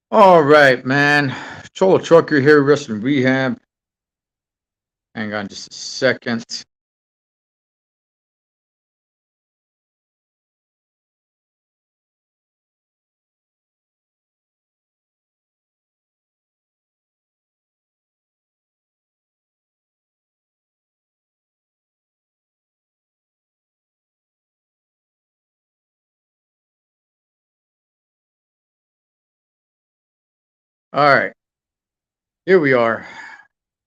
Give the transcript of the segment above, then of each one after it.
All right, man. Cholo Trucker here, Wrestling Rehab. Hang on just a second. All right, here we are.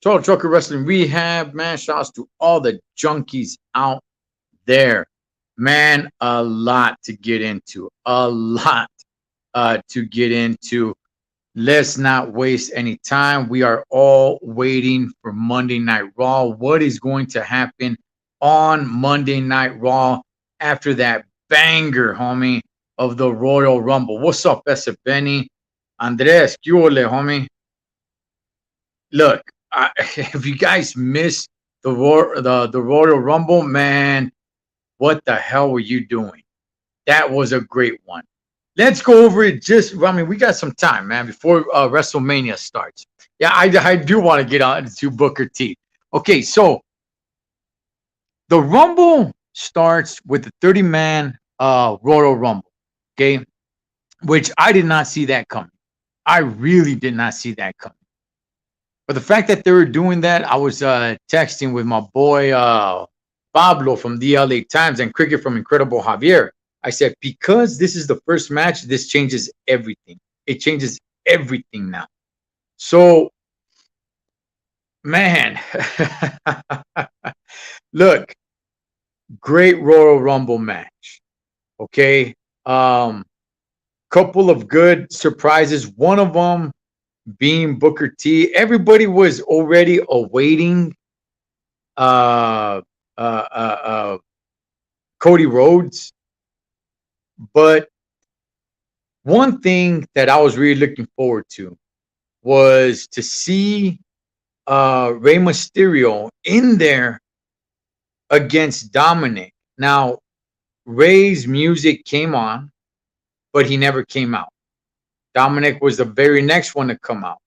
Cholo Trucker Wrestling Rehab, man. Shouts to all the junkies out there. Man, a lot to get into. A lot to get into. Let's not waste any time. We are all waiting for Monday Night Raw. What is going to happen on Monday Night Raw after that banger, homie, of the Royal Rumble? What's up, Esa Benny? Andres, ¿qué ole, homie? Look, if you guys missed the Royal Rumble, man, what the hell were you doing? That was a great one. Let's go over it. We got some time, man, before WrestleMania starts. Yeah, I do want to get on to Booker T. Okay, so the Rumble starts with the 30-man Royal Rumble. Okay, which I did not see that coming. I really did not see that coming. But the fact that they were doing that, I was texting with my boy Pablo from the LA Times and Cricket from Incredible Javier. I said, because this is the first match, this changes everything. It changes everything now. So, man, look, great Royal Rumble match. Okay. Couple of good surprises. One of them being Booker T. Everybody was already awaiting uh, uh, uh, uh, Cody Rhodes. But one thing that I was really looking forward to was to see Rey Mysterio in there against Dominic. Now, Rey's music came on, but he never came out. Dominic was the very next one to come out,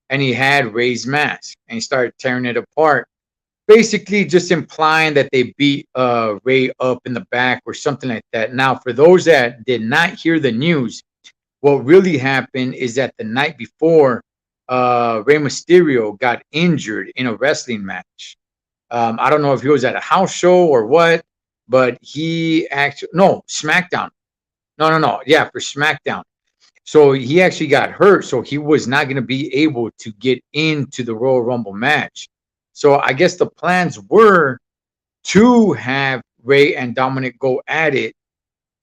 and he had Rey's mask, and he started tearing it apart, basically just implying that they beat Rey up in the back or something like that. Now, for those that did not hear the news, what really happened is that the night before, Rey Mysterio got injured in a wrestling match. I don't know if he was at a house show or what, but he actually no SmackDown. No. Yeah, for SmackDown. So he actually got hurt, so he was not going to be able to get into the Royal Rumble match. So I guess the plans were to have Rey and Dominic go at it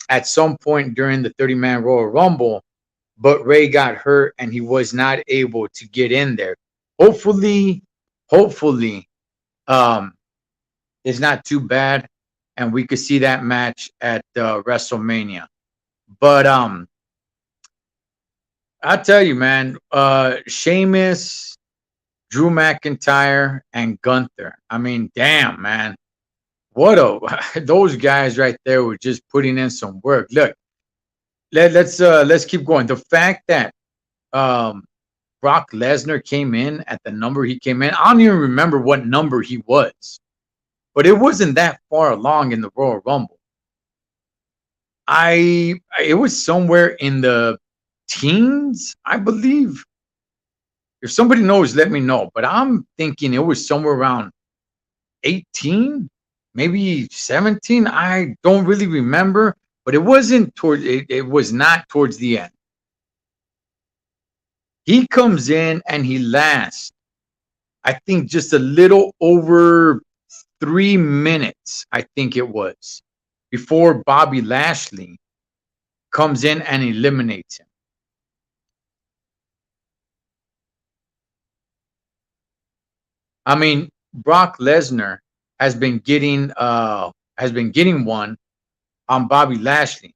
at some point during the 30-man Royal Rumble, but Rey got hurt and he was not able to get in there. Hopefully, um, it's not too bad, and we could see that match at WrestleMania. But I tell you, man, Sheamus, Drew McIntyre, and Gunther. I mean, damn, man, what a those guys right there were just putting in some work. Look, let's keep going. The fact that um, Brock Lesnar came in at the number he came in, I don't even remember what number he was, but it wasn't that far along in the Royal Rumble. It was somewhere in the teens, I believe. If somebody knows, let me know. But I'm thinking it was somewhere around 18, maybe 17. I don't really remember, but it wasn't towards it was not towards the end. He comes in and he lasts, I think, just a little over 3 minutes, I think it was, before Bobby Lashley comes in and eliminates him. I mean, Brock Lesnar has been getting one on Bobby Lashley.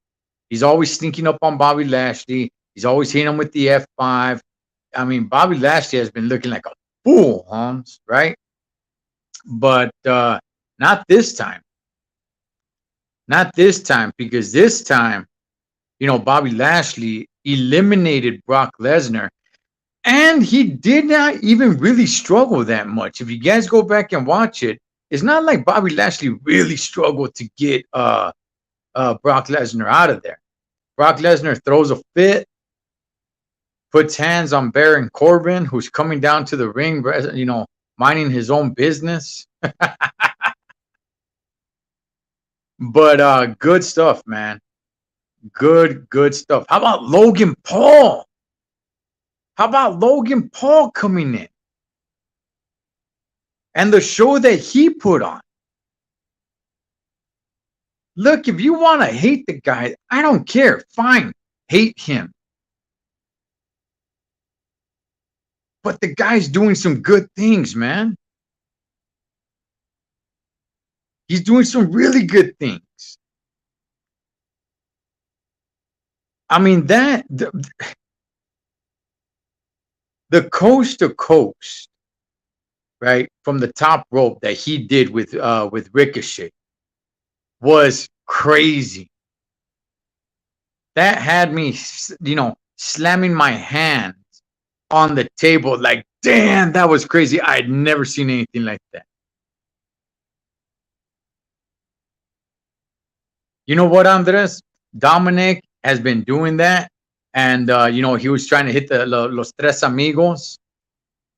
He's always sneaking up on Bobby Lashley. He's always hitting him with the F5. I mean, Bobby Lashley has been looking like a fool, Holmes, right? But not this time. Not this time, because this time, Bobby Lashley eliminated Brock Lesnar. And he did not even really struggle that much. If you guys go back and watch it, it's not like Bobby Lashley really struggled to get Brock Lesnar out of there. Brock Lesnar throws a fit, puts hands on Baron Corbin, who's coming down to the ring, minding his own business. But good stuff, man. Good stuff. How about Logan Paul? How about Logan Paul coming in? And the show that he put on. Look, if you want to hate the guy, I don't care. Fine. Hate him. But the guy's doing some good things, man. He's doing some really good things. I mean, the coast to coast, right, from the top rope that he did with Ricochet was crazy. That had me, slamming my hands on the table like, damn, that was crazy. I'd never seen anything like that. You know what, Andres? Dominic has been doing that. And, he was trying to hit Los Tres Amigos.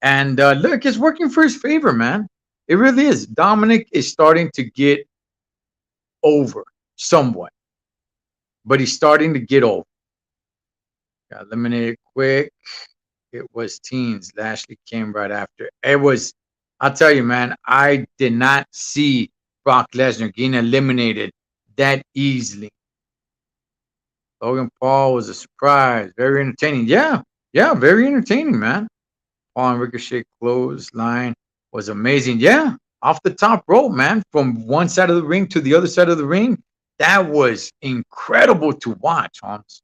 And look, it's working for his favor, man. It really is. Dominic is starting to get over somewhat. But he's starting to get over. Got eliminated quick. It was teens. Lashley came right after. I'll tell you, man, I did not see Brock Lesnar getting eliminated that easily. Logan Paul was a surprise. Very entertaining. Yeah, very entertaining, man. Paul and Ricochet clothesline was amazing. Yeah, off the top rope, man. From one side of the ring to the other side of the ring. That was incredible to watch, Hans.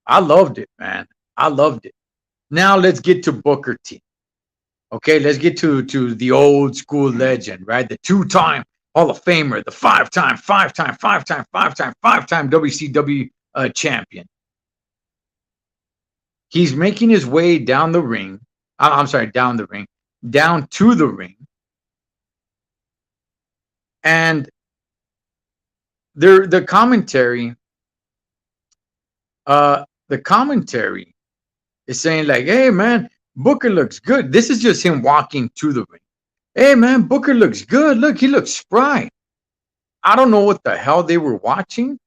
I loved it, man. I loved it. Now let's get to Booker T. Okay, let's get to the old school legend, right? The two-time Hall of Famer, the five-time WCW champion. He's making his way down the ring. Down to the ring. And the commentary is saying like, hey, man, Booker looks good. This is just him walking to the ring. Hey, man, Booker looks good. Look, he looks spry. I don't know what the hell they were watching.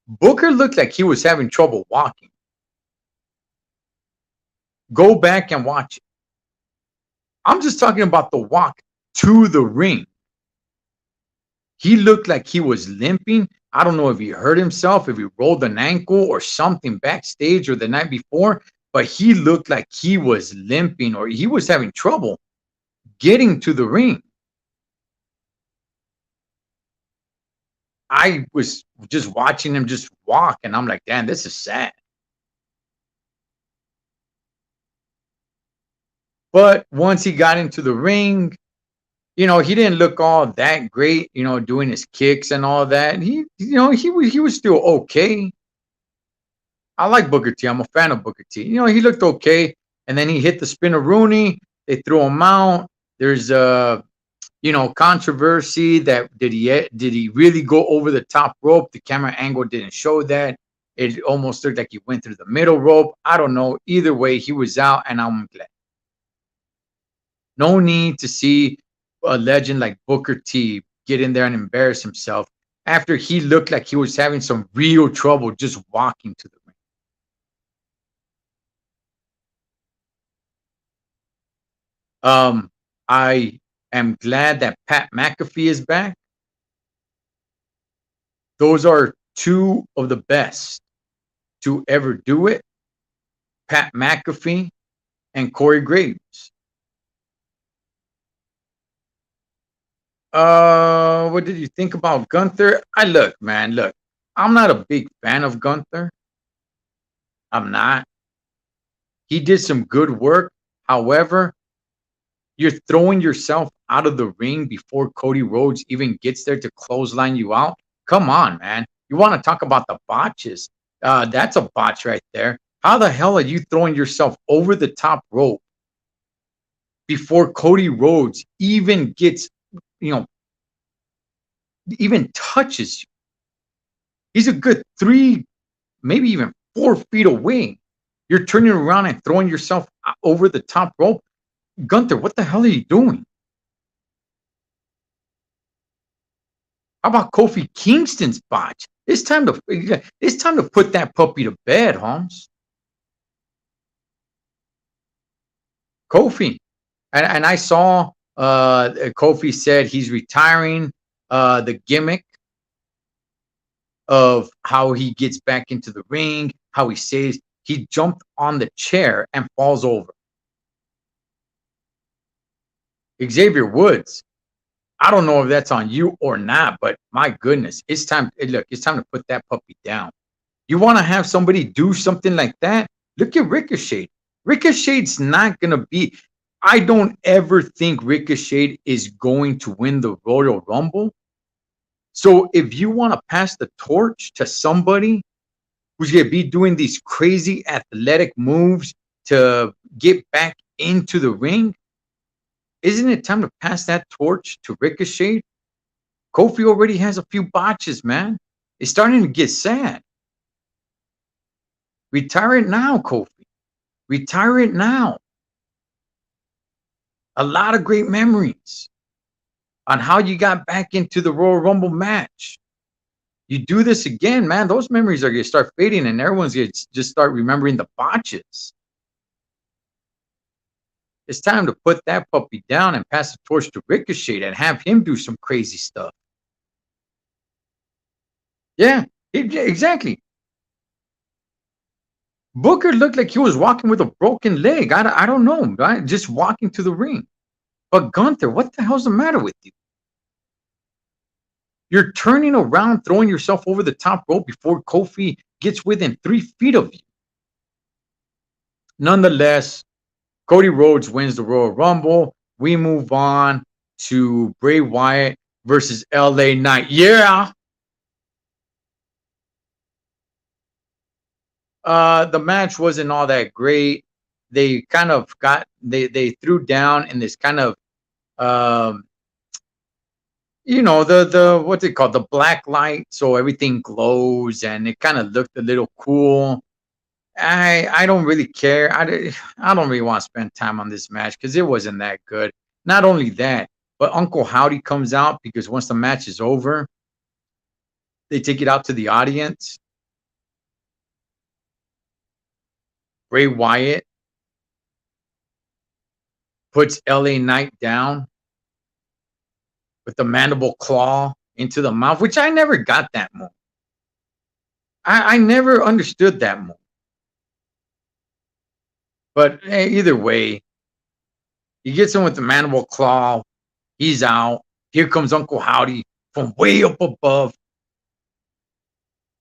Booker looked like he was having trouble walking. Go back and watch it. I'm just talking about the walk to the ring. He looked like he was limping. I don't know if he hurt himself, if he rolled an ankle or something backstage or the night before, but he looked like he was limping or he was having trouble getting to the ring. I was just watching him just walk, and I'm like, damn, this is sad. But once he got into the ring, he didn't look all that great, doing his kicks and all that. He was still okay. I like Booker T. I'm a fan of Booker T. He looked okay, and then he hit the Spinaroonie. They threw him out. There's controversy that did he really go over the top rope? The camera angle didn't show that. It almost looked like he went through the middle rope. I don't know. Either way, he was out, and I'm glad. No need to see a legend like Booker T get in there and embarrass himself after he looked like he was having some real trouble just walking to the ring. I am glad that Pat McAfee is back. Those are two of the best to ever do it. Pat McAfee and Corey Graves. What did you think about Gunther? Look, I'm not a big fan of Gunther. I'm not. He did some good work. However, you're throwing yourself out of the ring before Cody Rhodes even gets there to clothesline you out. Come on, man. You want to talk about the botches? That's a botch right there. How the hell are you throwing yourself over the top rope before Cody Rhodes even gets, you know, even touches you? He's a good 3, maybe even 4 feet away. You're turning around and throwing yourself over the top rope. Gunther, what the hell are you doing? How about Kofi Kingston's botch? It's time to put that puppy to bed, Holmes. Kofi, and I saw Kofi said he's retiring the gimmick of how he gets back into the ring, how he says he jumped on the chair and falls over. Xavier Woods, I don't know if that's on you or not, but my goodness, it's time. Look, it's time to put that puppy down. You want to have somebody do something like that? Look at Ricochet. Ricochet's not going to be. I don't ever think Ricochet is going to win the Royal Rumble. So if you want to pass the torch to somebody who's going to be doing these crazy athletic moves to get back into the ring, isn't it time to pass that torch to Ricochet? Kofi already has a few botches, man. It's starting to get sad. Retire it now, Kofi. Retire it now. A lot of great memories on how you got back into the Royal Rumble match. You do this again, man, those memories are going to start fading and everyone's going to just start remembering the botches. It's time to put that puppy down and pass the torch to Ricochet and have him do some crazy stuff. Yeah, exactly. Booker looked like he was walking with a broken leg. I don't know, right? Just walking to the ring. But Gunther, what the hell's the matter with you? You're turning around, throwing yourself over the top rope before Kofi gets within 3 feet of you. Nonetheless, Cody Rhodes wins the Royal Rumble. We move on to Bray Wyatt versus LA Knight. Yeah. The match wasn't all that great. They kind of they threw down in this kind of the what's it called, the black light, so everything glows and it kind of looked a little cool. I don't really care. I don't really want to spend time on this match because it wasn't that good. Not only that, but Uncle Howdy comes out because once the match is over, they take it out to the audience. Bray Wyatt puts LA Knight down with the mandible claw into the mouth, which I never got that move. I never understood that move. But hey, either way, he gets him with the mandible claw. He's out. Here comes Uncle Howdy from way up above.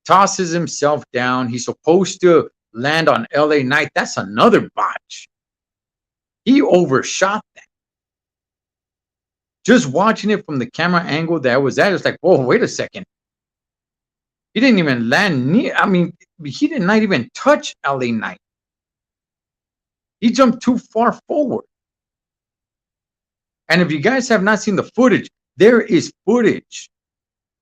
Tosses himself down. He's supposed to land on LA Knight. That's another botch. He overshot that. Just watching it from the camera angle that was at, it's like, whoa, wait a second. He didn't even land near. I mean, he did not even touch LA Knight. He jumped too far forward. And if you guys have not seen the footage, there is footage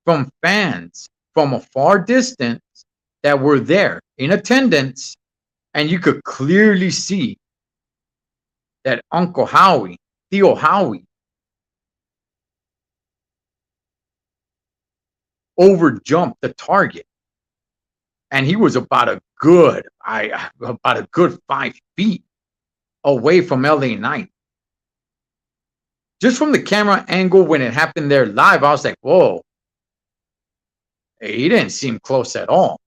from fans from a far distance that were there in attendance, and you could clearly see that Uncle Howie, Theo Howie, overjumped the target, and he was about a good 5 feet away from LA Knight. Just from the camera angle when it happened there live, I was like, whoa. He didn't seem close at all.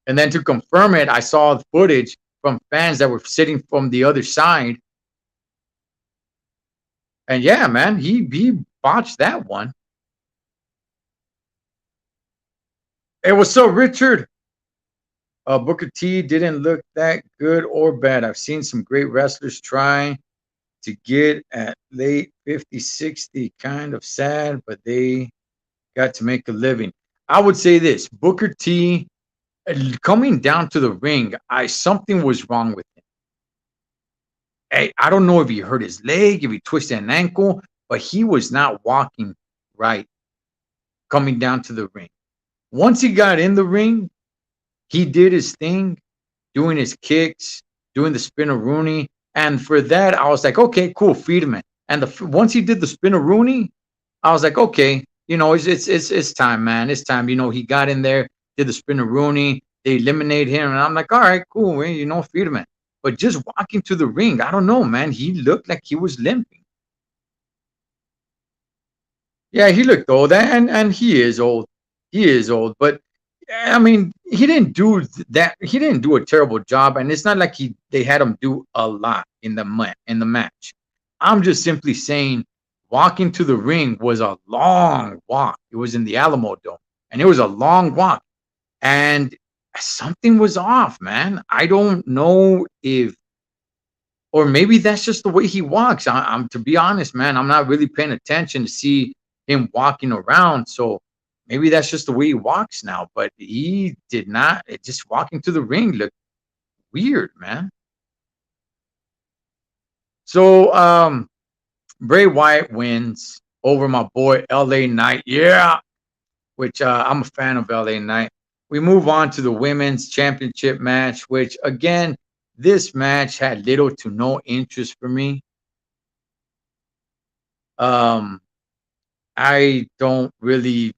And then to confirm it, I saw footage from fans that were sitting from the other side. And yeah, man, he botched that one. Hey, what's up, Richard? Booker T didn't look that good or bad. I've seen some great wrestlers try to get at late 50, 60. Kind of sad, but they got to make a living. I would say this: Booker T coming down to the ring, I something was wrong with him. I don't know if he hurt his leg, if he twisted an ankle, but he was not walking right coming down to the ring. Once he got in the ring, he did his thing, doing his kicks, doing the spinneroonie, and for that, I was like, okay, cool, Friedman. And once he did the spinneroonie, I was like, okay, it's time, man, it's time. He got in there, did the spinneroonie, they eliminate him, and I'm like, all right, cool, man, Friedman. But just walking to the ring, I don't know, man. He looked like he was limping. Yeah, he looked old, and he is old. He is old, but I mean, he didn't do that. He didn't do a terrible job, and it's not like they had him do a lot in the match. I'm just simply saying, walking to the ring was a long walk. It was in the Alamo Dome, and it was a long walk, and something was off, man. I don't know if, or maybe that's just the way he walks. I'm to be honest, man. I'm not really paying attention to see him walking around, so maybe that's just the way he walks now. But he did not. Just walking to the ring looked weird, man. So Bray Wyatt wins over my boy LA Knight. Yeah, which I'm a fan of LA Knight. We move on to the women's championship match, which again, this match had little to no interest for me. I didn't really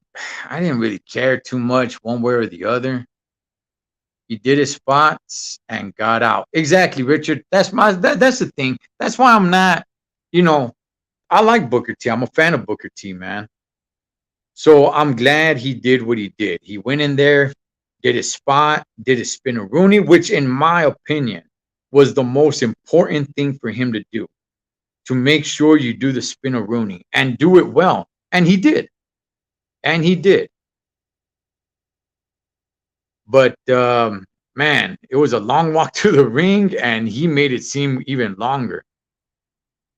care too much one way or the other. He did his spots and got out. Exactly, Richard. That's the thing. That's why I'm not, I like Booker T. I'm a fan of Booker T, man. So I'm glad he did what he did. He went in there, did his spot, did his spinneroonie, which in my opinion was the most important thing for him to do. To make sure you do the spinneroonie and do it well. And he did. And he did. But man, it was a long walk to the ring, and he made it seem even longer.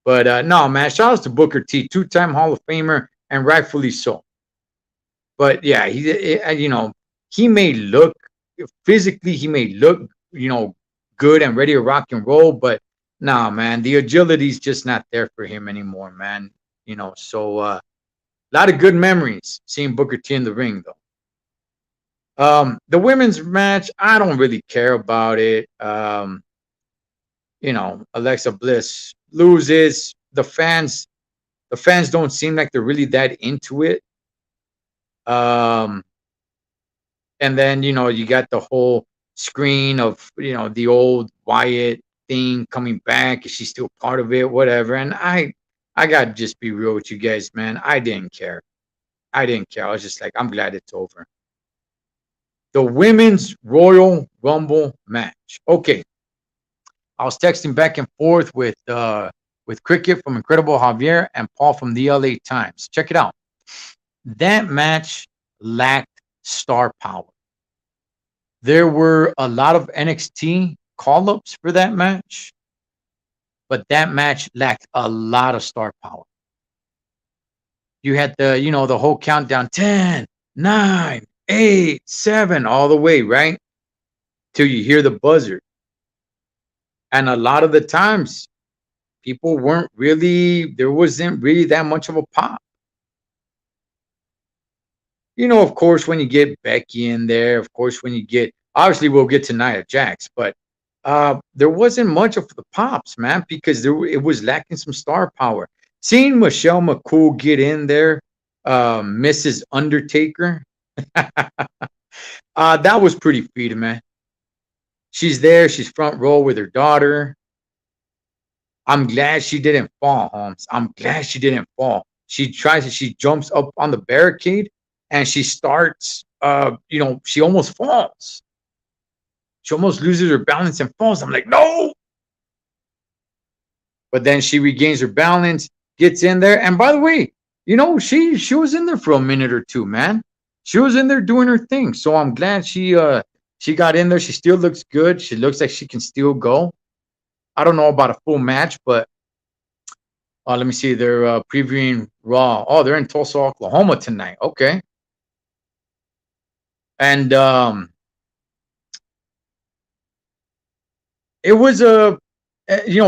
But no, man, shout out to Booker T, two-time Hall of Famer, and rightfully so. But yeah, he may look physically, he may look, good and ready to rock and roll, but nah, man, the agility's just not there for him anymore, man. So a lot of good memories seeing Booker T in the ring, though. The women's match, I don't really care about it. Alexa Bliss loses. The fans don't seem like they're really that into it. And then you got the whole screen of the old Wyatt thing coming back. Is she still part of it? Whatever. And I gotta just be real with you guys, man. I didn't care. I was just like, I'm glad it's over. The women's Royal Rumble match. Okay. I was texting back and forth with Cricket from Incredible Javier and Paul from the LA Times. Check it out. That match lacked star power. There were a lot of NXT call-ups for that match, but that match lacked a lot of star power. You had the whole countdown, 10, 9, 8, 7, all the way, right? Till you hear the buzzer. And a lot of the times, there wasn't really that much of a pop. Of course, when you get Becky in there, of course, obviously we'll get to Nia Jax, but there wasn't much of the pops, man, because it was lacking some star power. Seeing Michelle McCool get in there, Mrs. Undertaker, that was pretty freedom, man. She's there. She's front row with her daughter. I'm glad she didn't fall, Holmes. I'm glad she didn't fall. She jumps up on the barricade and she starts, she almost falls. She almost loses her balance and falls. I'm like, no. But then she regains her balance, gets in there. And by the way, she was in there for a minute or two, man. She was in there doing her thing. So I'm glad she got in there. She still looks good. She looks like she can still go. I don't know about a full match, but Let me see. They're previewing Raw. Oh, they're in Tulsa, Oklahoma tonight. Okay. And it was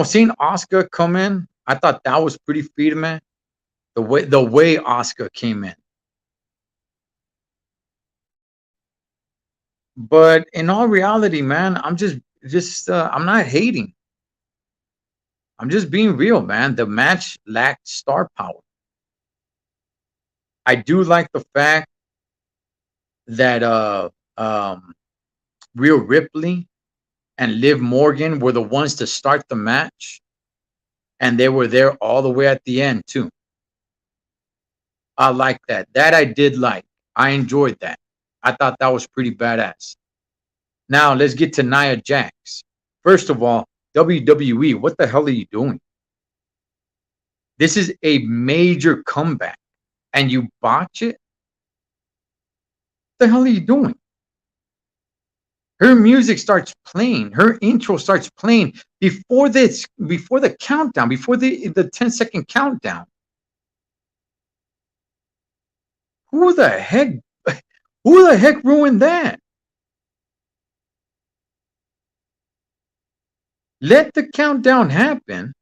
seeing Oscar come in. I thought that was pretty freedom, man. The way Oscar came in. But in all reality, man, I'm just I'm not hating. I'm just being real, man. The match lacked star power. I do like the fact that Rhea Ripley and Liv Morgan were the ones to start the match, and they were there all the way at the end too. I like that. That I did like. I enjoyed that. I thought that was pretty badass. Now let's get to Nia Jax. First of all, WWE, what the hell are you doing? This is a major comeback, and you botch it? What the hell are you doing? Her music starts playing. Her intro starts playing before the countdown, before the 10-second countdown. Who the heck ruined that? Let the countdown happen.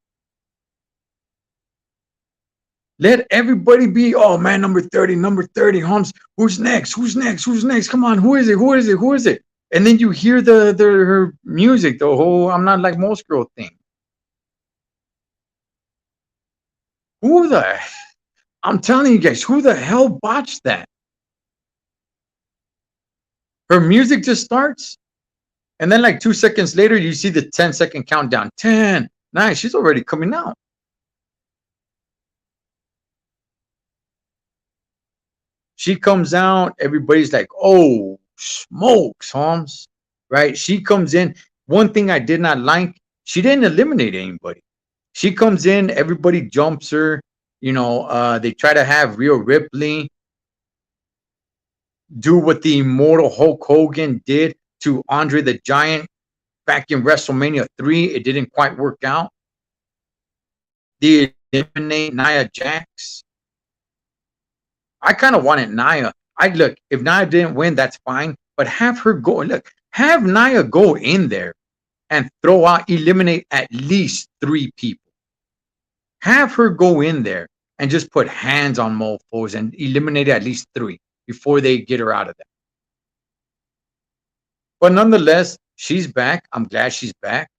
Let everybody be, oh man, number 30, Holmes. Who's next? Come on, who is it? And then you hear her music, the whole I'm not like most girl thing. I'm telling you guys, who the hell botched that? Her music just starts, and then like 2 seconds later, you see the 10-second countdown. 10, 9, she's already coming out. She comes out, everybody's like, oh, smokes, Holmes, right? She comes in. One thing I did not like, she didn't eliminate anybody. She comes in, everybody jumps her. They try to have Rhea Ripley do what the immortal Hulk Hogan did to Andre the Giant back in WrestleMania 3. It didn't quite work out. They eliminate Nia Jax. I kind of wanted Nia. If Nia didn't win, that's fine. But have her go. Have Nia go in there and eliminate at least 3 people. Have her go in there and just put hands on mofos and eliminate at least 3 before they get her out of there. But nonetheless, she's back. I'm glad she's back.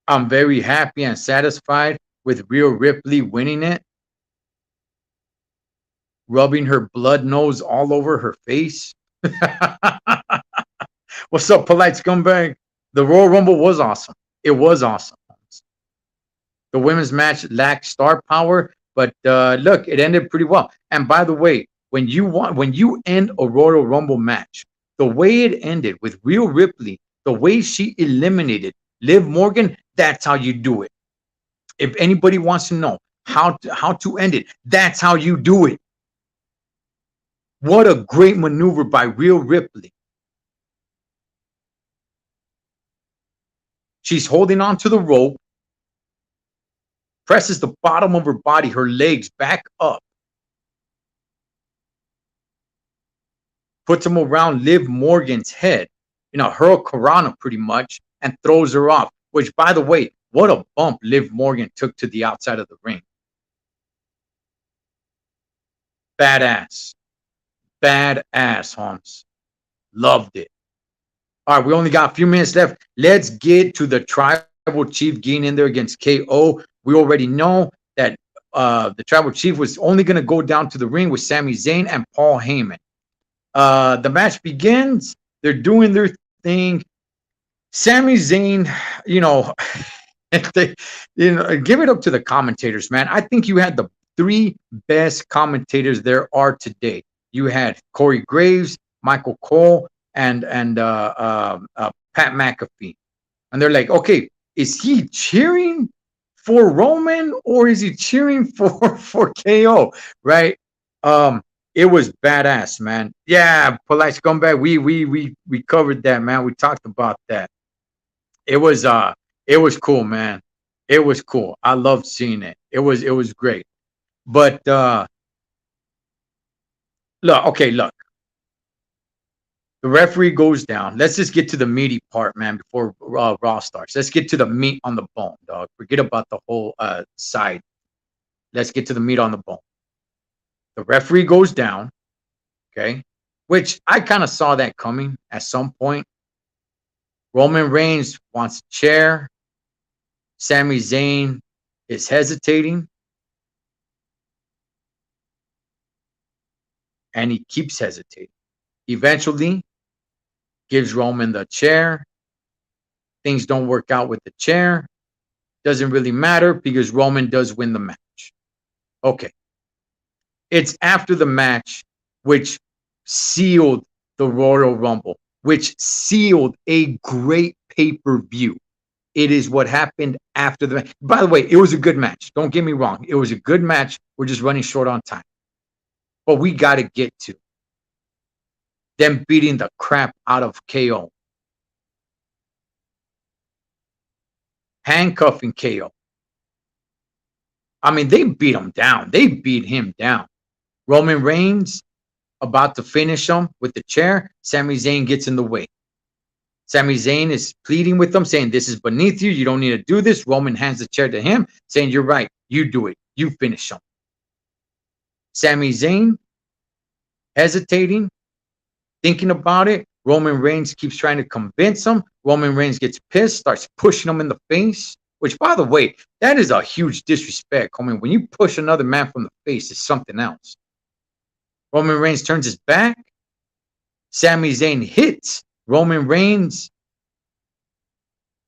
I'm very happy and satisfied with Rhea Ripley winning it. Rubbing her blood nose all over her face. What's up, polite scumbag? The Royal Rumble was awesome. It was awesome. The women's match lacked star power, but look, it ended pretty well. And by the way, when you end a Royal Rumble match, the way it ended with Rhea Ripley, the way she eliminated Liv Morgan, that's how you do it. If anybody wants to know how to end it, that's how you do it. What a great maneuver by Rhea Ripley. She's holding on to the rope, presses the bottom of her body, her legs back up, puts them around Liv Morgan's head, hurricanrana pretty much, and throws her off. Which, by the way, what a bump Liv Morgan took to the outside of the ring. Badass, Holmes. Loved it. All right, we only got a few minutes left. Let's get to the Tribal Chief getting in there against KO. We already know that the Tribal Chief was only going to go down to the ring with Sami Zayn and Paul Heyman. The match begins. They're doing their thing. Sami Zayn, give it up to the commentators, man. I think you had the 3 best commentators there are today. You had Corey Graves, Michael Cole, and Pat McAfee. And they're like, okay, is he cheering for Roman or is he cheering for KO? Right? It was badass, man. Yeah, polite scumbag. We covered that, man. We talked about that. It was cool, man. It was cool. I loved seeing it. It was great. But look. The referee goes down. Let's just get to the meaty part, man, before Raw starts. Let's get to the meat on the bone, dog. Forget about the whole side. Let's get to the meat on the bone. The referee goes down, okay? Which I kind of saw that coming at some point. Roman Reigns wants a chair. Sami Zayn is hesitating. And he keeps hesitating. Eventually, gives Roman the chair. Things don't work out with the chair. Doesn't really matter because Roman does win the match. Okay. It's after the match, which sealed the Royal Rumble, which sealed a great pay-per-view. It is what happened after the match. By the way, it was a good match. Don't get me wrong. It was a good match. We're just running short on time. But we got to get to them beating the crap out of KO. Handcuffing KO. I mean, they beat him down. They beat him down. Roman Reigns about to finish him with the chair. Sami Zayn gets in the way. Sami Zayn is pleading with them, saying, this is beneath you. You don't need to do this. Roman hands the chair to him, saying, you're right. You do it. You finish him. Sami Zayn hesitating, thinking about it. Roman Reigns keeps trying to convince him. Roman Reigns gets pissed, starts pushing him in the face, which, by the way, that is a huge disrespect. I mean, when you push another man from the face, it's something else. Roman Reigns turns his back. Sami Zayn hits Roman Reigns.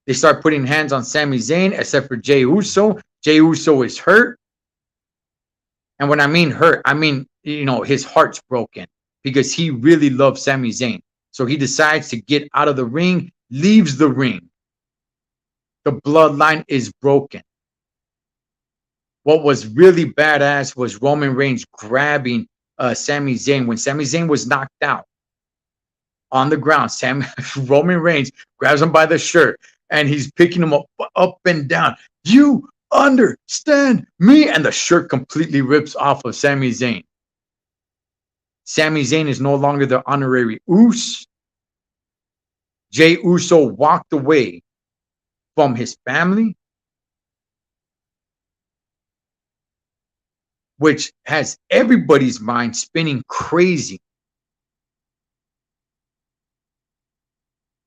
They start putting hands on Sami Zayn, except for Jey Uso. Jey Uso is hurt. And when I mean hurt, I mean, his heart's broken because he really loves Sami Zayn. So he decides to get out of the ring, leaves the ring. The bloodline is broken. What was really badass was Roman Reigns grabbing Sami Zayn when Sami Zayn was knocked out on the ground. Roman Reigns grabs him by the shirt and he's picking him up and down. You understand me? And the shirt completely rips off of Sami Zayn. Sami Zayn is no longer the honorary Uso. Jey Uso walked away from his family, which has everybody's mind spinning crazy.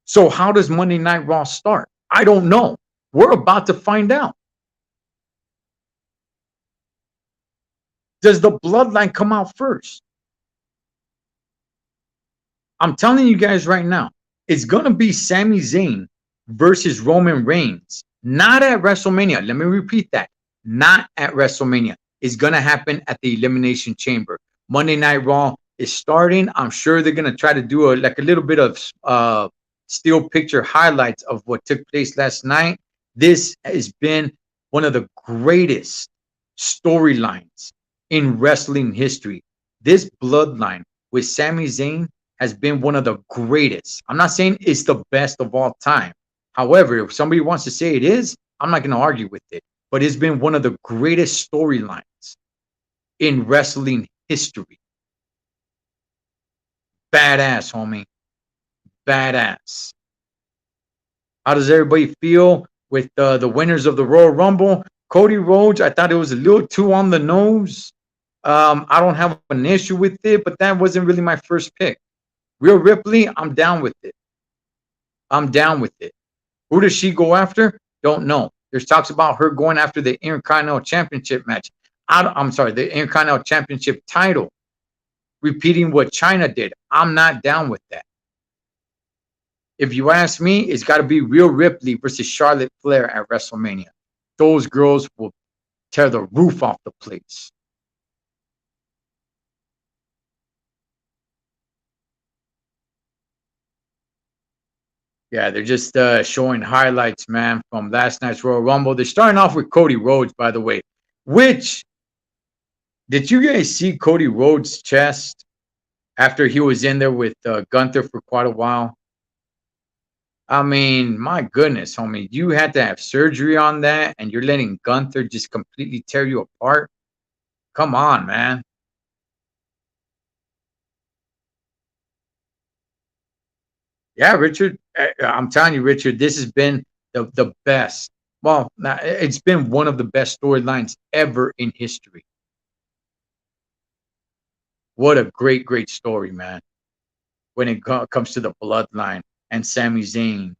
So how does Monday Night Raw start? I don't know. We're about to find out. Does the bloodline come out first? I'm telling you guys right now, it's going to be Sami Zayn versus Roman Reigns. Not at WrestleMania. Let me repeat that. Not at WrestleMania. It's going to happen at the Elimination Chamber. Monday Night Raw is starting. I'm sure they're going to try to do a little bit of still picture highlights of what took place last night. This has been one of the greatest storylines in wrestling history. This bloodline with Sami Zayn has been one of the greatest. I'm not saying it's the best of all time. However, if somebody wants to say it is, I'm not going to argue with it. But it's been one of the greatest storylines in wrestling history. Badass, homie. Badass. How does everybody feel with the winners of the Royal Rumble? Cody Rhodes, I thought it was a little too on the nose. I don't have an issue with it, but that wasn't really my first pick. Rhea Ripley, I'm down with it. I'm down with it. Who does she go after? Don't know. There's talks about her going after the Intercontinental Championship match. I'm sorry, the Intercontinental Championship title. Repeating what China did. I'm not down with that. If you ask me, it's got to be Rhea Ripley versus Charlotte Flair at WrestleMania. Those girls will tear the roof off the place. Yeah, they're just showing highlights, man, from last night's Royal Rumble. They're starting off with Cody Rhodes, by the way. Which, did you guys see Cody Rhodes' chest after he was in there with Gunther for quite a while? I mean, my goodness, homie, you had to have surgery on that, and you're letting Gunther just completely tear you apart. Come on, man. Yeah, Richard. I'm telling you, Richard, this has been the best. Well, it's been one of the best storylines ever in history. What a great, great story, man. When it comes to the bloodline and Sami Zayn.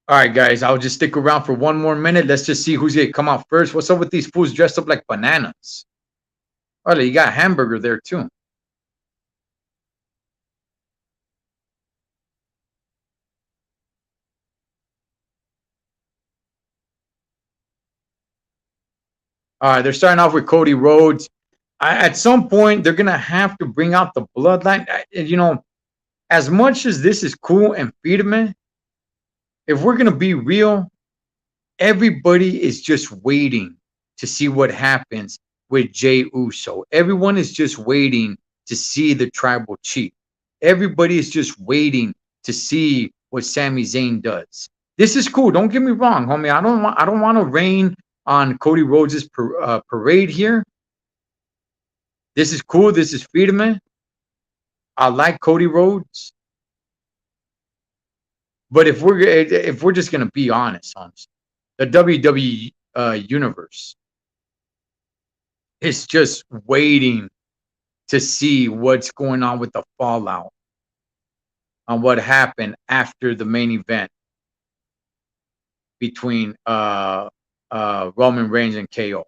All right, guys, I'll just stick around for one more minute. Let's just see who's gonna come out first. What's up with these fools dressed up like bananas? Oh, you got Hamburger there too. All right, they're starting off with Cody Rhodes. At some point, they're gonna have to bring out the bloodline. You know, as much as this is cool and Friedman, if we're gonna be real, everybody is just waiting to see what happens with Jey Uso. Everyone is just waiting to see the tribal chief. Everybody is just waiting to see what Sami Zayn does. This is cool. Don't get me wrong, homie. I don't want to rain on Cody Rhodes' parade here. This is cool. This is Friedman. I like Cody Rhodes. But if we're just gonna be honest, the WWE universe is just waiting to see what's going on with the fallout on what happened after the main event between Roman Reigns and KO.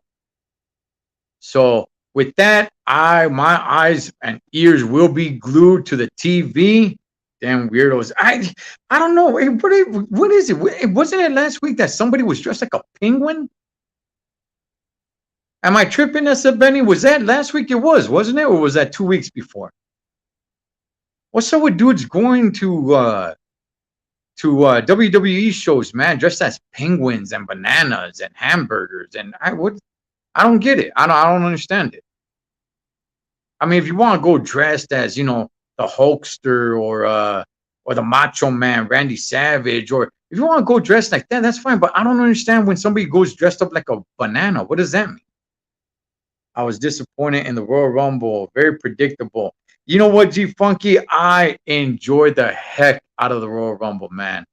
So with that, my eyes and ears will be glued to the TV. Damn weirdos. I don't know. What is it? Wasn't it last week that somebody was dressed like a penguin? Am I tripping, S. Benny? Was that last week? It was, wasn't it? Or was that 2 weeks before? What's up with dudes going to WWE shows, man, dressed as penguins and bananas and hamburgers? And I don't get it. I don't understand it. I mean, if you want to go dressed as, you know, the Hulkster or the Macho Man, Randy Savage, or if you want to go dressed like that, that's fine. But I don't understand when somebody goes dressed up like a banana. What does that mean? I was disappointed in the Royal Rumble. Very predictable. You know what, G Funky? I enjoyed the heck out of the Royal Rumble, man.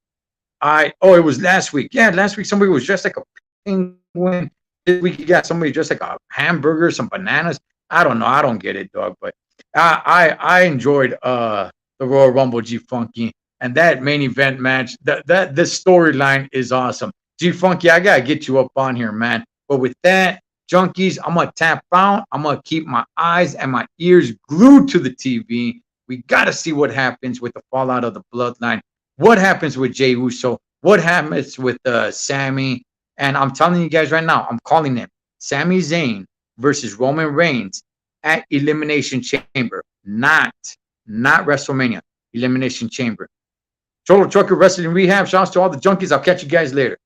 It was last week. Yeah, last week somebody was dressed like a penguin. This week you got somebody dressed like a hamburger, some bananas. I don't know. I don't get it, dog. But I enjoyed the Royal Rumble, G Funky, and that main event match. This storyline is awesome. G Funky, I gotta get you up on here, man. But with that, junkies, I'm gonna tap out. I'm gonna keep my eyes and my ears glued to the TV. We gotta see what happens with the fallout of the bloodline. What happens with Jey Uso? What happens with Sami? And I'm telling you guys right now, I'm calling him Sami Zayn versus Roman Reigns at Elimination Chamber, not WrestleMania. Elimination Chamber. Total Trucker Wrestling Rehab. Shouts to all the junkies. I'll catch you guys later.